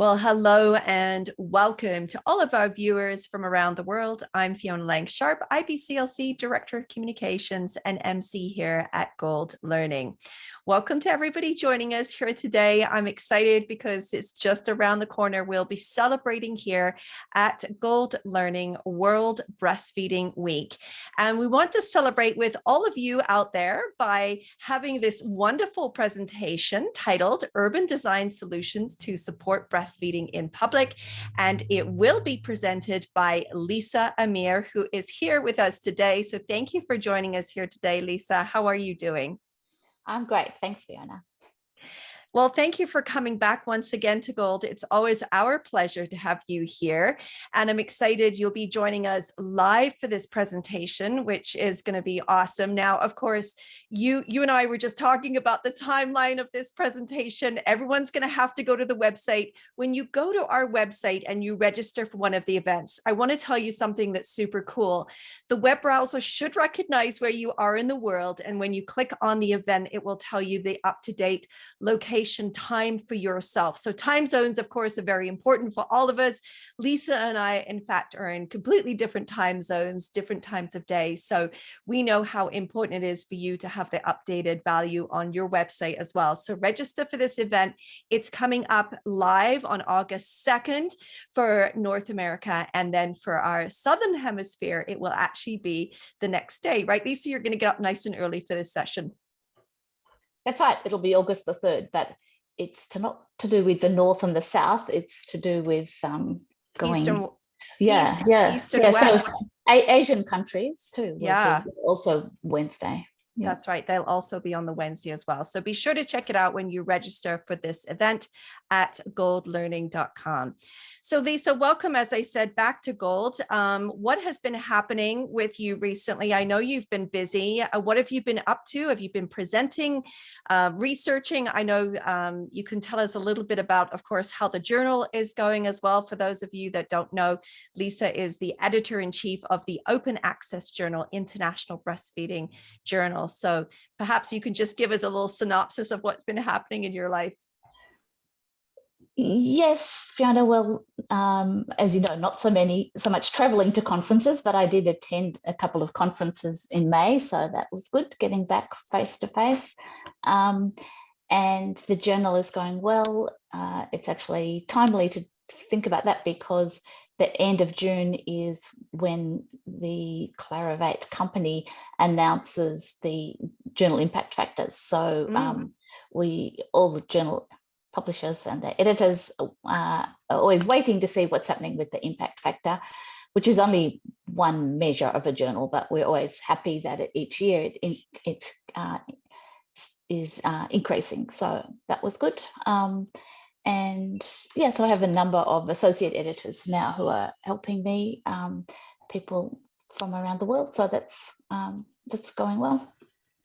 Well, hello and welcome to all of our viewers from around the world. I'm Fiona Lang-Sharp, IBCLC Director of Communications and MC here at Gold Learning. Welcome to everybody joining us here today. I'm excited because it's just around the corner. We'll be celebrating here at Gold Learning World Breastfeeding Week. And we want to celebrate with all of you out there by having this wonderful presentation titled Urban Design Solutions to Support Breastfeeding in Public, and it will be presented by Lisa Amir, who is here with us today. So thank you for joining us here today, Lisa. How are you doing? I'm great. Thanks, Fiona. Well, thank you for coming back once again to Gold. It's always our pleasure to have you here. And I'm excited you'll be joining us live for this presentation, which is going to be awesome. Now, of course, you and I were just talking about the timeline of this presentation. Everyone's going to have to go to the website. When you go to our website and you register for one of the events, I want to tell you something that's super cool. The web browser should recognize where you are in the world. And when you click on the event, it will tell you the up-to-date location time for yourself. So time zones, of course, are very important for all of us. Lisa and I, in fact, are in completely different time zones, different times of day. So we know how important it is for you to have the updated value on your website as well. So register for this event. It's coming up live on August 2nd for North America. And then for our Southern Hemisphere, it will actually be the next day, right, Lisa? You're going to get up nice and early for this session. That's right. It'll be August the 3rd, but it's not to do with the North and the South. It's to do with going. Eastern, East and West. So Asian countries too. Yeah. Also Wednesday. Yeah. That's right. They'll also be on the Wednesday as well. So be sure to check it out when you register for this event at goldlearning.com. So Lisa, welcome, as I said, back to Gold. What has been happening with you recently? I know you've been busy. What have you been up to? Have you been presenting, researching? I know you can tell us a little bit about, of course, how the journal is going as well. For those of you that don't know, Lisa is the editor-in-chief of the Open Access Journal, International Breastfeeding Journal. So perhaps you can just give us a little synopsis of what's been happening in your life. Yes, Fiona. Well, as you know, not so much traveling to conferences, but I did attend a couple of conferences in May, so that was good, getting back face to face. And the journal is going well. It's actually timely to think about that because the end of June is when the Clarivate company announces the journal impact factors. So all the journal publishers and the editors are always waiting to see what's happening with the impact factor, which is only one measure of a journal, but we're always happy that each year it is increasing. So that was good. And yeah, so I have a number of associate editors now who are helping me, people from around the world. So that's going well.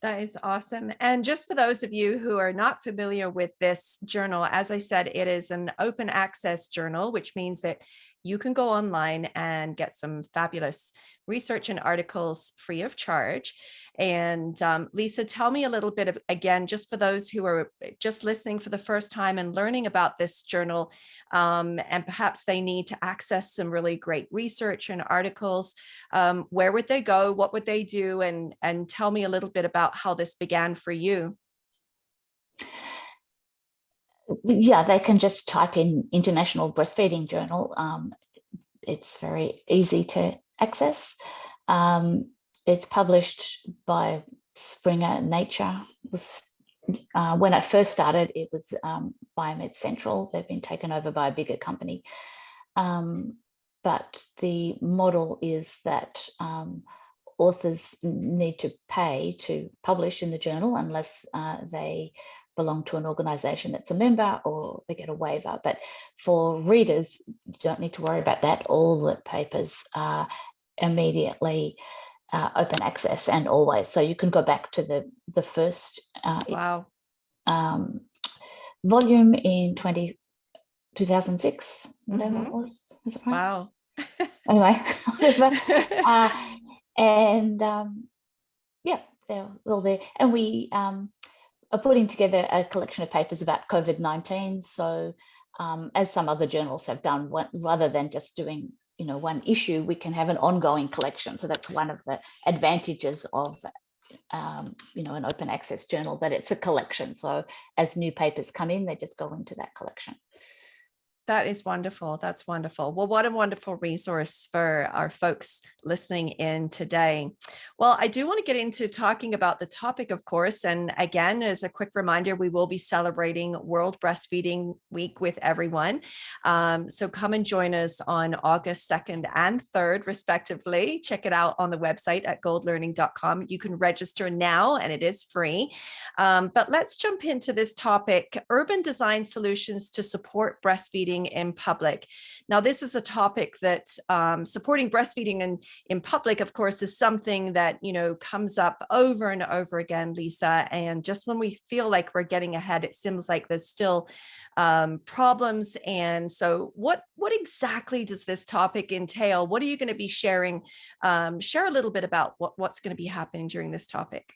That is awesome. And just for those of you who are not familiar with this journal, as I said, it is an open access journal, which means that you can go online and get some fabulous research and articles free of charge. And Lisa, tell me a little bit of, again, just for those who are just listening for the first time and learning about this journal, and perhaps they need to access some really great research and articles, where would they go? What would they do? And tell me a little bit about how this began for you. Yeah, they can just type in International Breastfeeding Journal. It's very easy to access. It's published by Springer Nature. When I first started, it was Biomed Central. They've been taken over by a bigger company. But the model is that authors need to pay to publish in the journal unless they belong to an organization that's a member or they get a waiver. But for readers, you don't need to worry about that. All the papers are immediately open access and always. So you can go back to the first volume in 2006, whatever it was. Is it right? Wow. Anyway, yeah, they're all there. And we are putting together a collection of papers about COVID-19. So as some other journals have done, rather than just doing, one issue, we can have an ongoing collection. So that's one of the advantages of an open access journal, that it's a collection. So as new papers come in, they just go into that collection. That is wonderful. That's wonderful. Well, what a wonderful resource for our folks listening in today. Well, I do want to get into talking about the topic, of course. And again, as a quick reminder, we will be celebrating World Breastfeeding Week with everyone. So come and join us on August 2nd and 3rd, respectively. Check it out on the website at goldlearning.com. You can register now and it is free. But let's jump into this topic: urban design solutions to support breastfeeding in public. Now, this is a topic that supporting breastfeeding in public, of course, is something that, comes up over and over again, Lisa. And just when we feel like we're getting ahead, it seems like there's still problems. And so what exactly does this topic entail? What are you going to be sharing? Share a little bit about what's going to be happening during this topic.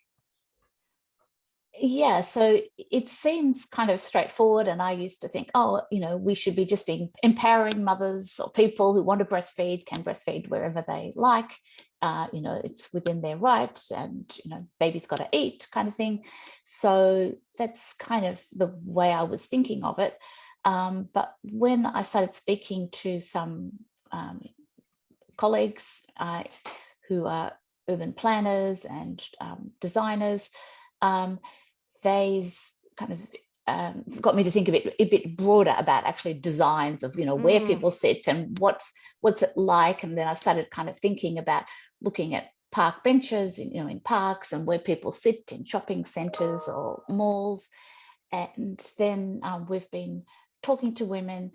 Yeah, so it seems kind of straightforward. And I used to think, we should be just empowering mothers or people who want to breastfeed can breastfeed wherever they like. It's within their right, and, baby's got to eat, kind of thing. So that's kind of the way I was thinking of it. But when I started speaking to some colleagues who are urban planners and designers, they kind of got me to think a bit broader about actually designs of, where people sit and what's it like. And then I started kind of thinking about looking at park benches, in parks, and where people sit in shopping centres or malls. And then we've been talking to women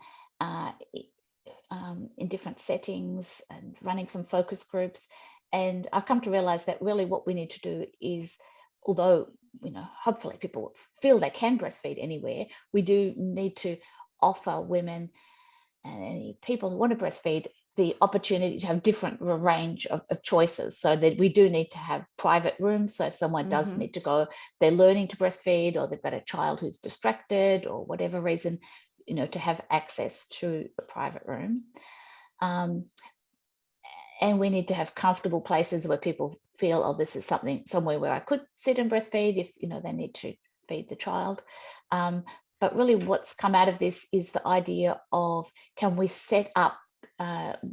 in different settings and running some focus groups. And I've come to realise that really what we need to do is, although, hopefully people feel they can breastfeed anywhere, we do need to offer women and any people who want to breastfeed the opportunity to have different range of choices. So that we do need to have private rooms. So if someone does need to go, they're learning to breastfeed, or they've got a child who's distracted or whatever reason, to have access to a private room. And we need to have comfortable places where people feel, this is somewhere where I could sit and breastfeed if, they need to feed the child. But really what's come out of this is the idea of, can we set up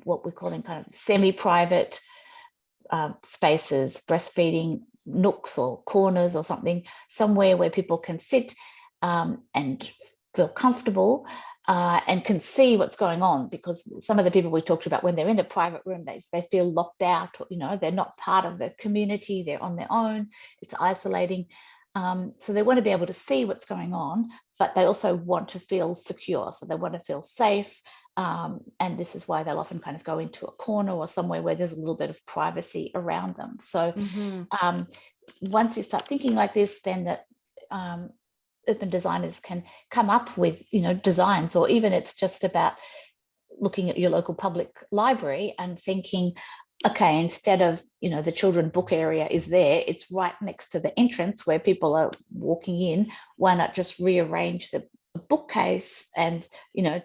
what we're calling kind of semi-private spaces, breastfeeding nooks or corners or something, somewhere where people can sit and feel comfortable and can see what's going on. Because some of the people we talked about, when they're in a private room, they feel locked out, or, they're not part of the community, they're on their own, it's isolating. So they want to be able to see what's going on, but they also want to feel secure. So they want to feel safe. And this is why they'll often kind of go into a corner or somewhere where there's a little bit of privacy around them. So once you start thinking like this, then that urban designers can come up with, designs, or even it's just about looking at your local public library and thinking, okay, instead of, the children book area is there, it's right next to the entrance where people are walking in. Why not just rearrange the bookcase and,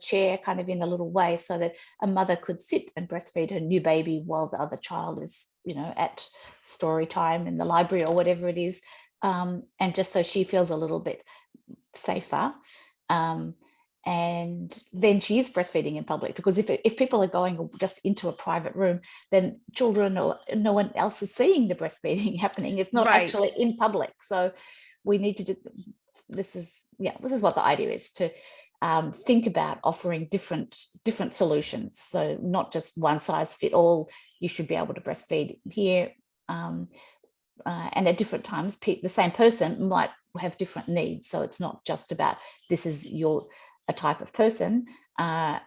chair kind of in a little way, so that a mother could sit and breastfeed her new baby while the other child is, at story time in the library or whatever it is. And just so she feels a little bit safer. And then she is breastfeeding in public, because if people are going just into a private room, then children or no one else is seeing the breastfeeding happening. It's not actually in public. So we need to do, this is what the idea is, to think about offering different solutions. So not just one size fit all, you should be able to breastfeed here. And at different times, the same person might have different needs. So it's not just about, this is a type of person. At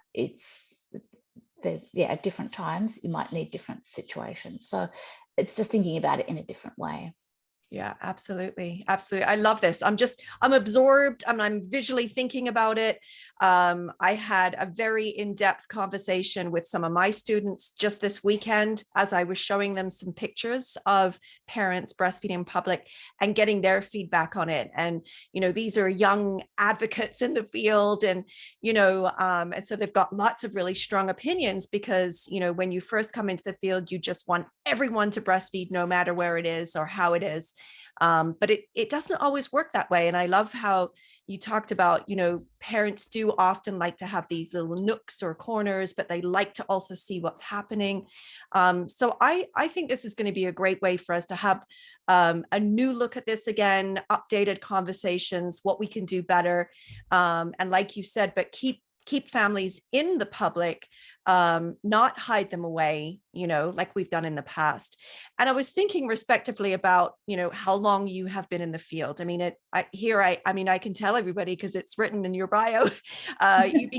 different times you might need different situations. So it's just thinking about it in a different way. Yeah, absolutely. Absolutely. I love this. I'm absorbed. I'm visually thinking about it. I had a very in-depth conversation with some of my students just this weekend as I was showing them some pictures of parents breastfeeding in public and getting their feedback on it. And, these are young advocates in the field, and so they've got lots of really strong opinions because, when you first come into the field, you just want everyone to breastfeed no matter where it is or how it is. But it doesn't always work that way. And I love how you talked about, parents do often like to have these little nooks or corners, but they like to also see what's happening. So I think this is going to be a great way for us to have a new look at this again, updated conversations, what we can do better. And like you said, but keep families in the public, not hide them away, like we've done in the past. And I was thinking respectively about, how long you have been in the field. I mean, I can tell everybody because it's written in your bio, you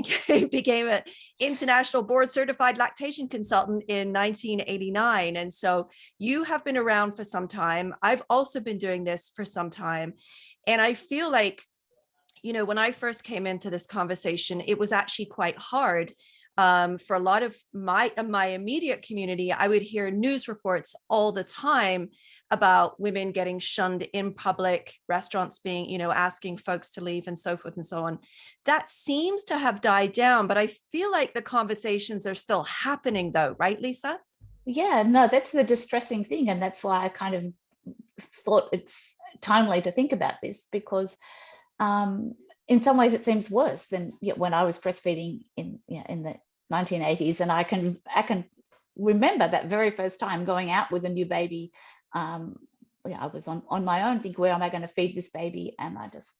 became an international board certified lactation consultant in 1989. And so you have been around for some time. I've also been doing this for some time. And I feel like, when I first came into this conversation, it was actually quite hard. For a lot of my immediate community, I would hear news reports all the time about women getting shunned in public, restaurants being, asking folks to leave and so forth and so on. That seems to have died down, but I feel like the conversations are still happening though, right, Lisa? Yeah, no, that's the distressing thing. And that's why I kind of thought it's timely to think about this, because in some ways it seems worse than when I was breastfeeding in the 1980s. And I can remember that very first time going out with a new baby. I was on my own, think, where am I going to feed this baby? And I just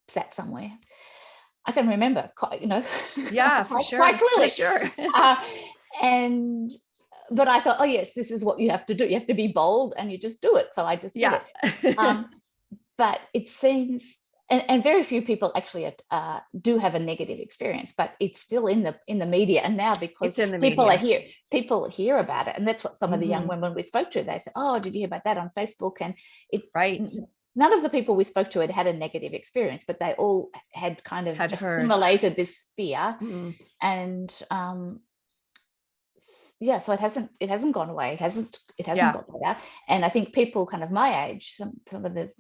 sat somewhere. I can remember, Yeah, for sure, quite clearly. for sure. But I thought, oh yes, this is what you have to do. You have to be bold, and you just do it. So I just did it. But it seems, and very few people actually do have a negative experience, but it's still in the media. And now, because people hear about it, and that's what some of the young women we spoke to, they said, oh, did you hear about that on Facebook? And none of the people we spoke to had a negative experience, but they all had kind of assimilated this fear. And so it hasn't gone away. It hasn't got better. And I think people kind of my age, some of the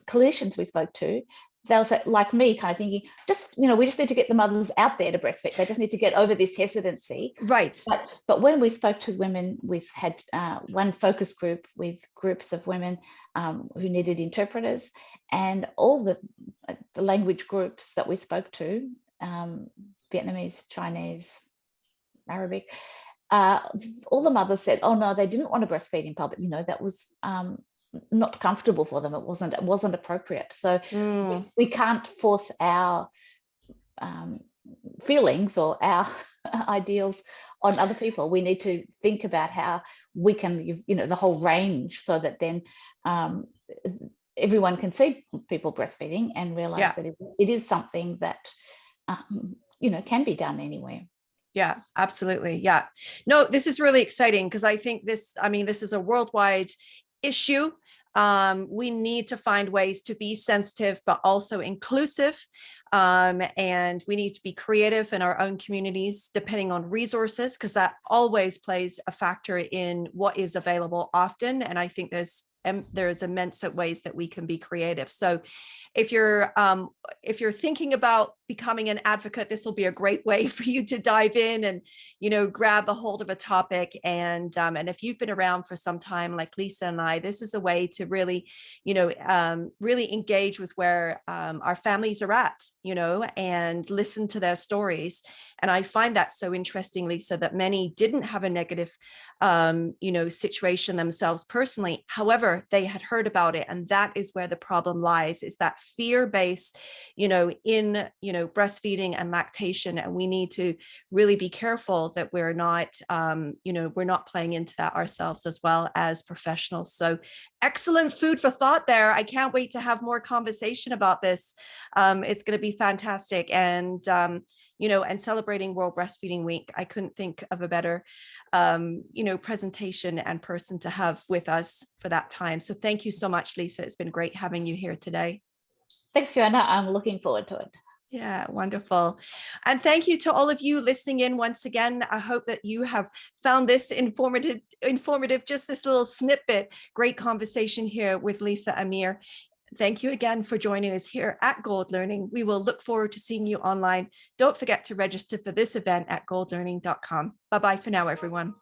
clinicians we spoke to, they'll say, like me, kind of thinking, we just need to get the mothers out there to breastfeed. They just need to get over this hesitancy. Right. But when we spoke to women, we had one focus group with groups of women who needed interpreters, and all the language groups that we spoke to, Vietnamese, Chinese, Arabic, all the mothers said, oh no, they didn't want to breastfeed in public. That was not comfortable for them. It wasn't appropriate. So we can't force our feelings or our ideals on other people. We need to think about how we can, the whole range, so that then everyone can see people breastfeeding and realize that it is something that can be done anywhere. Yeah, absolutely. Yeah. No, this is really exciting because I think this is a worldwide issue. We need to find ways to be sensitive, but also inclusive. And we need to be creative in our own communities, depending on resources, because that always plays a factor in what is available often. And I think there's immense ways that we can be creative. So if you're thinking about becoming an advocate, this will be a great way for you to dive in and, grab a hold of a topic. And if you've been around for some time, like Lisa and I, this is a way to really, really engage with where our families are at, and listen to their stories. And I find that so interesting, Lisa, that many didn't have a negative, situation themselves personally. However, they had heard about it. And that is where the problem lies, is that fear-based, in, breastfeeding and lactation. And we need to really be careful that we're not, we're not playing into that ourselves as well as professionals. So excellent food for thought there. I can't wait to have more conversation about this. It's going to be fantastic. And, and celebrating World Breastfeeding Week. I couldn't think of a better, presentation and person to have with us for that time. So thank you so much, Lisa. It's been great having you here today. Thanks, Fiona. I'm looking forward to it. Yeah, wonderful. And thank you to all of you listening in once again. I hope that you have found this informative, just this little snippet. Great conversation here with Lisa Amir. Thank you again for joining us here at Gold Learning. We will look forward to seeing you online. Don't forget to register for this event at goldlearning.com. Bye-bye for now, everyone.